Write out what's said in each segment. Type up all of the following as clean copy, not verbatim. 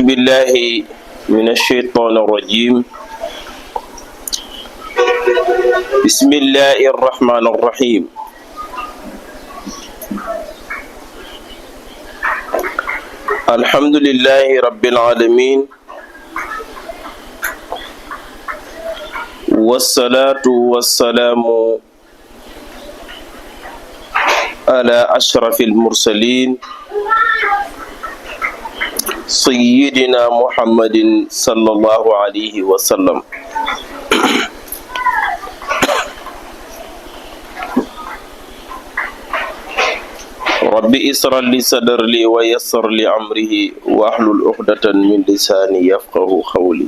بالله من الشيطان الرجيم بسم الله الرحمن الرحيم الحمد لله رب العالمين والصلاة والسلام على أشرف المرسلين سيدنا محمد صلى الله عليه وسلم رب اسرع لي صدري ويسر لي أمره واحلل عقدة من لساني يفقه قولي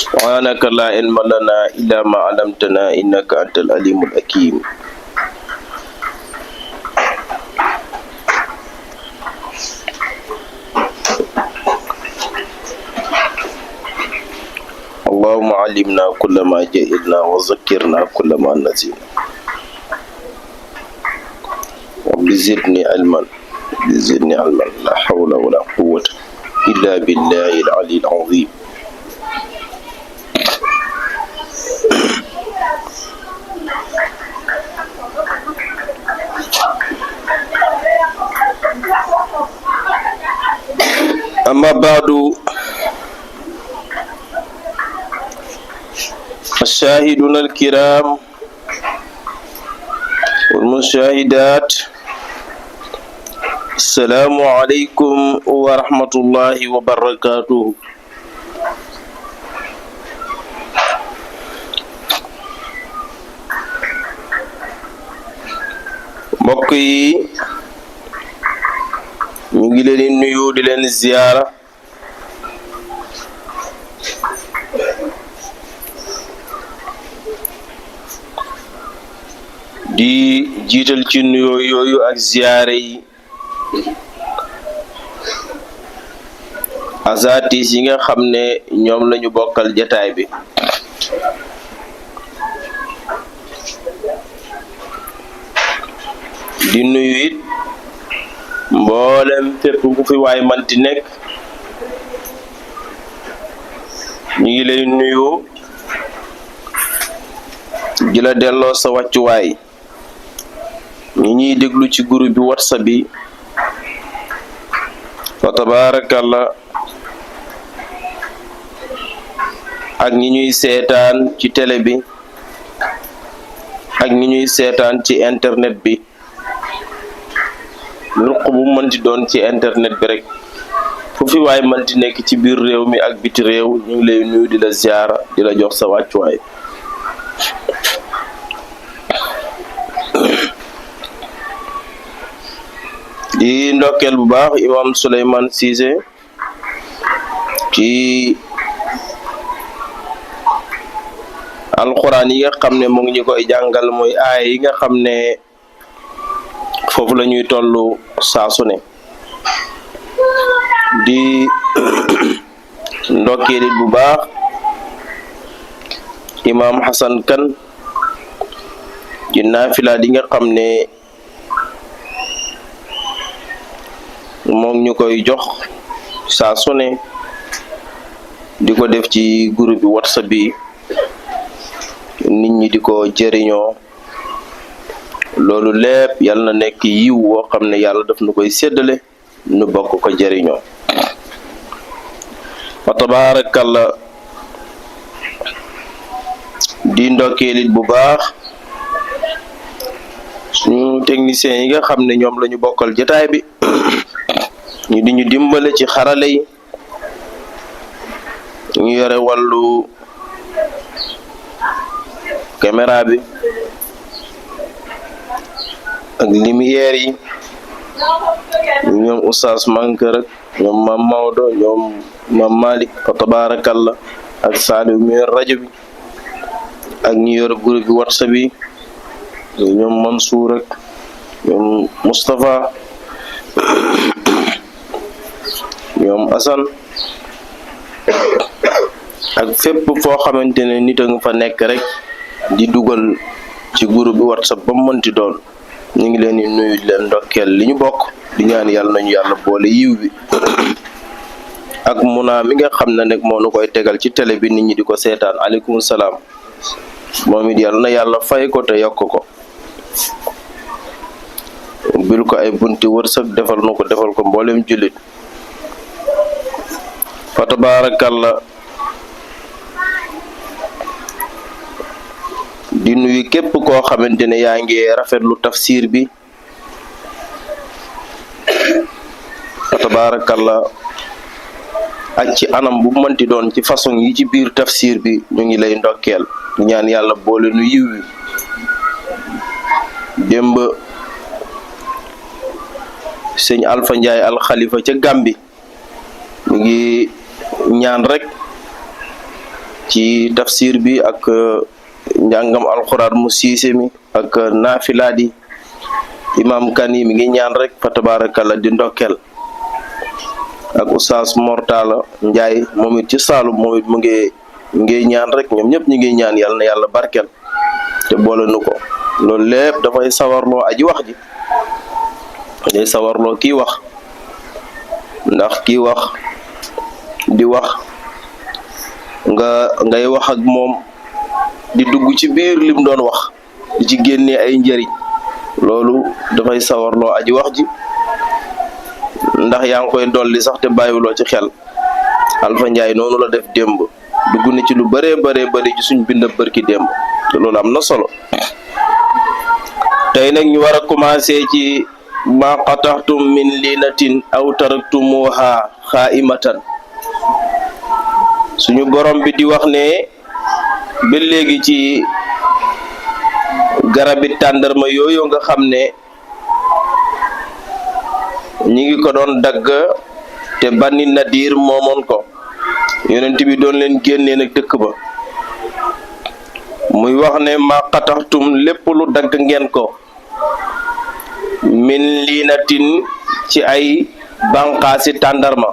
سبحانك لا علم لنا إلا ما علمتنا إنك أنت العليم الحكيم اللهم علمنا كل ما جهلنا وذكرنا كل ما نسينا رب زدني علما لا حول ولا قوة إلا بالله العلي العظيم أما بعد الشاهدون الكرام والمشاهدات السلام عليكم ورحمة الله وبركاته mbokk yi ñu ngi leen di nuyu di leen ziyaara di jiital ci nuyoo yooyu ak ziyaare yi asatis yi nga xam ne ñoom lañu bokkal jataay bi di nuyu it mboolem fépp ku fi waay manti nekk ñu ngi lay nuyu di la delloo sa wàccuwaay ñi ñuy déglu ci groupe bi WhatsApp bi fa tabarakallah ak ñi ñuy seetaan ci télé bi ak ñi ñuy seetaan ci internet bi ruq bu mënti doon ci internet bi rek fu fi waay mënti nekk ci biir réew mi ak biti réew ñu ngi lay nuyu di la ziyaara di la jox sa wàccuwaay di ndokkeel bu baax imam Souleymane Cissé ci alxuraan yi nga xam ne mu ngi ñu koy jàngal mooy aay yi nga xam ne foofu la ñuy tollu saa su ne di ndokkeelit bu baax imam Hassan Kane ci naafilaat yi nga xam ne moom ñu koy jox saa su ne di ko def ci groupe bi WhatsApp bi nit ñi di ko jëriñoo loolu lépp yàlla na nekk yiw woo xam ne yàlla daf nu koy séddale nu bokk ko jëriñoo wa tabarakallah di ndokkeelit bu baax suñu techniciens yi nga xam ne ñoom la ñu bokkal jotaay bi ñu di ñu dimbale ci xarale yi ñu yore wàllu caméra bi ak lumière yi ñoom Oustaz Mankeur ak ñoom Mam Maodo ñoom Mam Malick fa tabarakallah ak Saliou mi rajo bi ak ñu yor groupe bi WhatsApp bi ñoom Mansour ak ñoom Moustapha ñoom Assane ak fépp foo xamante ne nit a nga fa nekk rek di dugal ci groupe bi WhatsApp ba mu mënti doon ñu ngi leen di nuyu leen ndokkeel li ñu bokk di ñaan yàlla nañu yàlla boole yiw bi ak Muna mi nga xam ne nag moo nu koy tegal ci télé bi nit ñi di ko seetaan aleykum salaam moom it yàlla na yàlla fay ko te yokk ko bil ko ay bunti wërsëg defal nu ko defal ko mboolem jullit fa tabaarakalla di nuyu képp koo xamante ne yaa ngi rafetlu tafsir bi fa tabaarakalla ak ci anam bu mënti doon ci façon yi ci biir tafsir bi ñu ngi lay ndokkeel ñaan yàlla boole nu yiw wi démb sëñ Alpha Ndiaye al Khalifa ca Gambi mu ngi ñaan rek ci tafsir bi ak njàngam alxuraan mu siise mi ak naafilaat yi imam kan yi mi ngi ñaan rek fa tabaarakalla di ndokkeel ak oustaz Mortala Ndiaye moom it ci Saalum moom it mu ngi ñaan rek ñoom ñëpp ñu ngi ñaan yàlla na yàlla barkeel te boole nu ko loolu lépp dafay sawarloo aji wax ji day sawarloo kii wax ndax kii wax di wax ngay wax ak moom di dugg ci biir lim doon wax di ci génnee ay njëriñ loolu dafay sawarloo aji wax ji ndax yaa ngi koy dolli sax te bàyyiwuloo ci xel Alpha Ndiaye noonu la def démb dugg na ci lu bëree bëri ci suñ bind bërki démb te loolu am na solo tey nag ñu war a commencé ci ma qataxtum min linatin aw taraktumuha xaa'imatan suñu borom bi di wax ne ba léegi ci garabi tàndarma yooyu nga xam ne ñi ngi ko doon dagg te Bani Nadir moomoon ko yonent bi doon leen génnee nag dëkk ba muy wax ne ma qataxtum lépp lu dagg ngeen ko min liinatin ci ay banqaasi tàndarma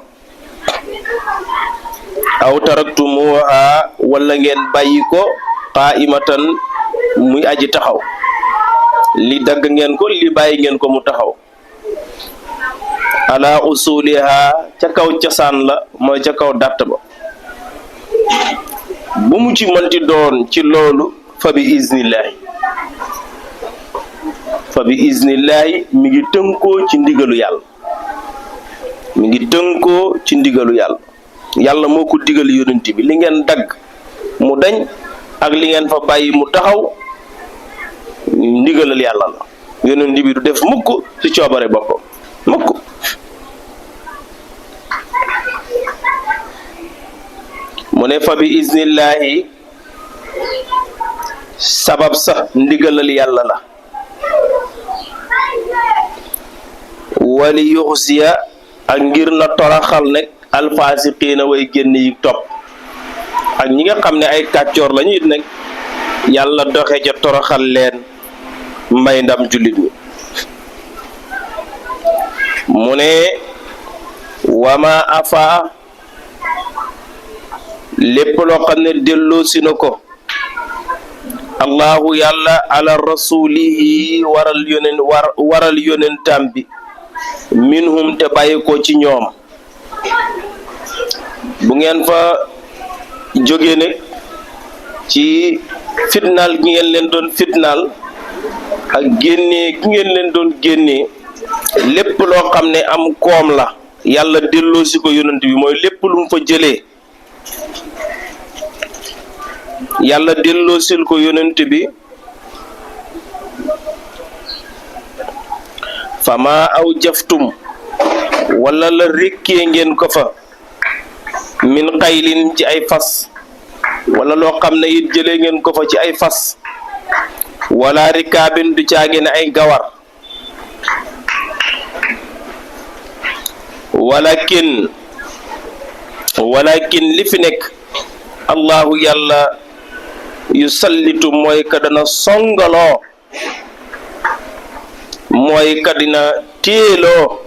aw taraktumuha wala ngeen bàyyi ko qaa'imatan muy aji taxaw li dagg ngeen ko li bàyyi ngeen ko mu taxaw ala usuliha ca kaw cosaan la mooy ca kaw dàtt ba bu mu ci mënti doon ci loolu fa bi iznillahi mi ngi tënkoo ci ndigalu yàlla yàlla moo ko digal yonent bi li ngeen dagg mu dañ ak li ngeen fa bàyyi mu taxaw ndigalal yàlla la yonent bi du def mukk ci coobare boppam mukk mu ne fa bi iznillahi sabab sax ndigalal yàlla la wali yuxsiya ak ngir na toraxal nekk alfaasiqiina way génn yi topp ak ñi nga xam ne ay kàccoor lañu it nag yàlla doxe ca toroxal leen may ndam jullit ñi mu ne wama afa lépp loo xam ne delloo si na ko allahu yàlla ala rasulihi waral yonentam bi minhum te bàyyi ko ci ñoom bu ngeen fa jógee nag ci fitnaal gi ngeen leen doon fitnaal ak génnee gi ngeen leen doon génnee lépp loo xam ne am koom la yàlla delloo si ko yonent bi mooy lépp lu mu fa jëlee yàlla delloo sil ko yonent bi fama aw jaftum wala la rékkee ngeen ko fa min xaylin ci ay fas wala loo xam ne it jëlee ngeen ko fa ci ay fas wala rikaabin du caagin ay gawar walakin li fi nekk allahu yàlla yusallitu mooy ka dana songaloo mooy ka dina téeloo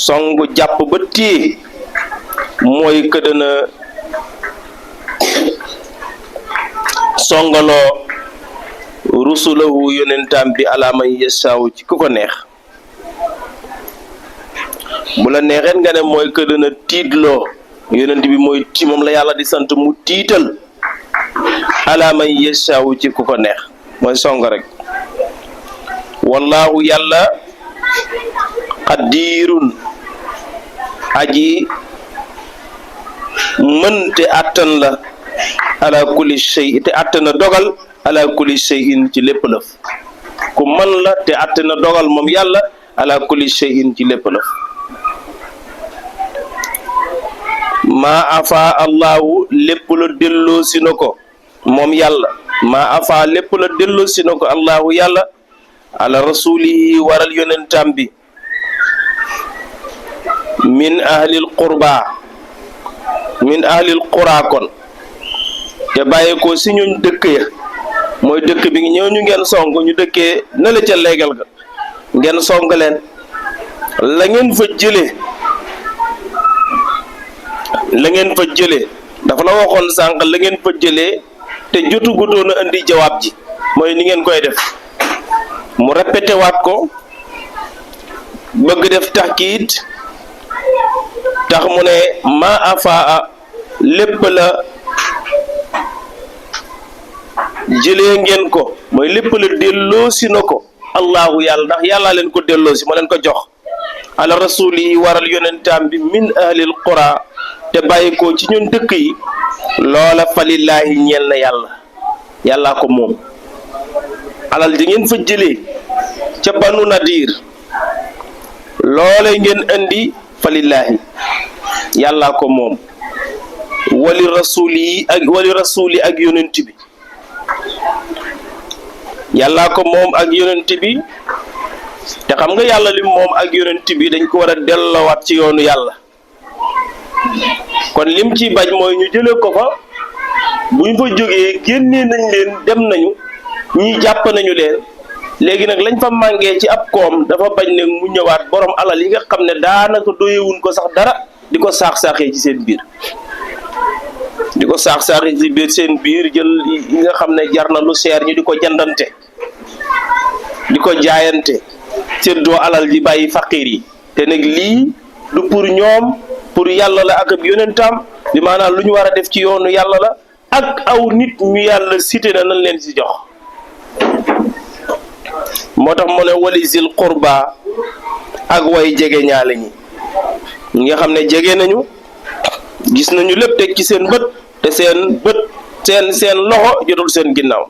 songu jàpp ba téye mooy ka dana songaloo rusulahu yonentam bi ala man yashaaw ci ku ko neex bu la neexee nga ne mooy que dana tiitloo yonent bi mooy ci moom la yàlla di sant mu tiital ala man yashaaw ci ku ko neex mooy song rek wallahu yàlla qadirun aji mën te attan la ala kulli shay te attana dogal ala kulli shay'in ci lépp lëf ku mën la te attana dogal moom yàlla ala kulli shay'in ci lépp lëf maa afa allahu lépp la delloo si na ko moom yàlla maa afa lépp la delloo si na ko allahu yàlla ala rasulihi waral yonentam bi min ahlil qura kon te bàyyi ko si ñooñ dëkk ya mooy dëkk bi ñëw ñu ngeen song ñu dëkkee na la ca léegal ga ngeen song leen la ngeen fa jëlee dafa la waxoon sànq la ngeen fa jëlee te jotu gutoon a indi jawaab ji mooy ni ngeen koy def mu répété waat ko bëgg def taxkiit tax mu ne ma afaa lépp la jëlee ngeen ko mooy lépp la delloosi na ko allahu yàlla ndax yàllaa leen ko delloosi ma leen ko jox ala rasuli waral yonentam bi min ahlil qura te bàyyi ko ci ñun dëkk yi loola falillaahi ñeel na yàllaa ko moom alal di ngeen fa jëlee ca banu nadir loole ngeen indi falillaahi yàllaa ko moom wali rasuli ak yonent bi yàllaa ko moom ak yonent bi te xam nga yàlla li moom ak yonent bi dañ ko war a delloowaat ci yoonu yàlla kon lim ci bañ mooy ñu jëlee ko fa bu ñu fa jógee génnee nañ leen dem nañu ñii jàpp nañu leen léegi nag lañ fa màngee ci ab koom dafa bañ ne mu ñëwaat borom alal yi nga xam ne daanaka doyewuñ ko sax dara di ko saax-saaxee ci seen biir seen biir jël yi nga xam ne jar na lu seer ñu di ko jandante di ko jaayante séddoo alal ji bàyyi faqiir yi te nag lii du pour ñoom pour yàlla la ak ab yonentam bi maanaam lu ñu war a def ci yoonu yàlla la ak aw nit ñu yàlla cité na nañ leen ci jox moo tax mu ne wali zil qurba ak way jege ñaale ñi nga xam ne jege nañu gis nañu lépp teg ci seen bët te seen loxo jotul seen ginnaaw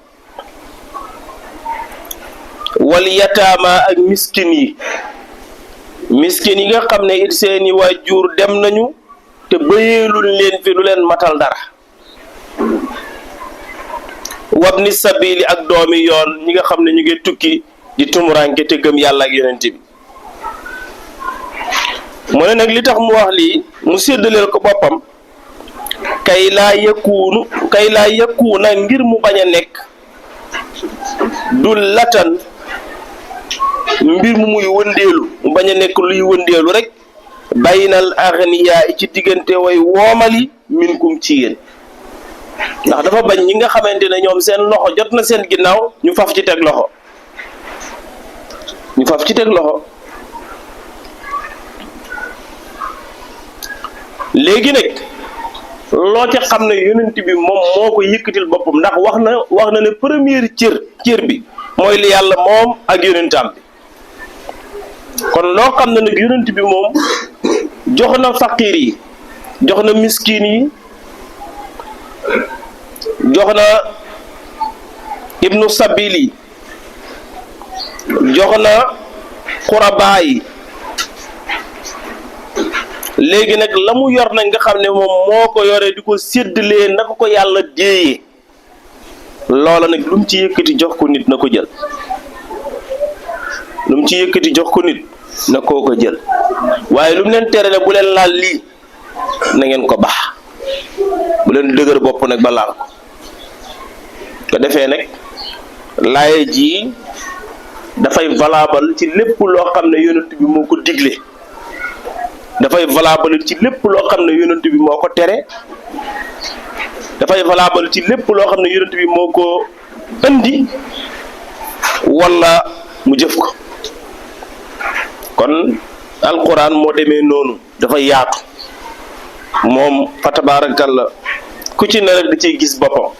wal yataama ak miskin yi nga xam ne it seeni waajur dem nañu te bëyeelul leen fi lu leen matal dara wabni sabili ak doomi yoon ñi nga xam ne ñu ngi tukki di tumuranke te gëm yàlla ak yonent bi mu ne nag li tax mu wax lii mu séddaleel ko boppam kay laa yëkkuuna ngir mu bañ a nekk du latan mbir mu muy wëndeelu mu bañ a nekk luy wëndeelu rek baynal aghniyaa ci diggante way woomali minkum ci yéen ndax dafa bañ ñi nga xamante ne ñoom seen loxo jot na seen ginnaaw ñu faf ci teg loxo léegi nag loo ca xam ne yonent bi moom moo ko yëkkatil boppam ndax wax na ne première cër bi mooy li yàlla moom ak yonentam bi kon loo xam ne nag yonent bi moom jox na faqiir yi jox na miskin yi jox na ibnu sabili jox na xurabaa yi léegi nag la mu yor nag nga xam ne moom moo ko yoree di ko séddalee naka ko yàlla déeyee loola nag lu mu ci yëkkati jox ko nit na ko jël na koo ko jël waaye lu mu leen tere ne bu leen laal lii na ngeen ko baax bu leen dëgër bopp nag ba laal ko defee nag laaye ji dafay valable ci lépp loo xam ne yonent bi moo ko digle dafay valable ci lépp loo xam ne yonent bi moo ko tere dafay valable ci lépp loo xam ne yonent bi moo ko indi wala mu jëf ko. kon alquran moo demee noonu dafa yaatu moom fa tabaarakalla ku ci ne rek da ciy gis boppam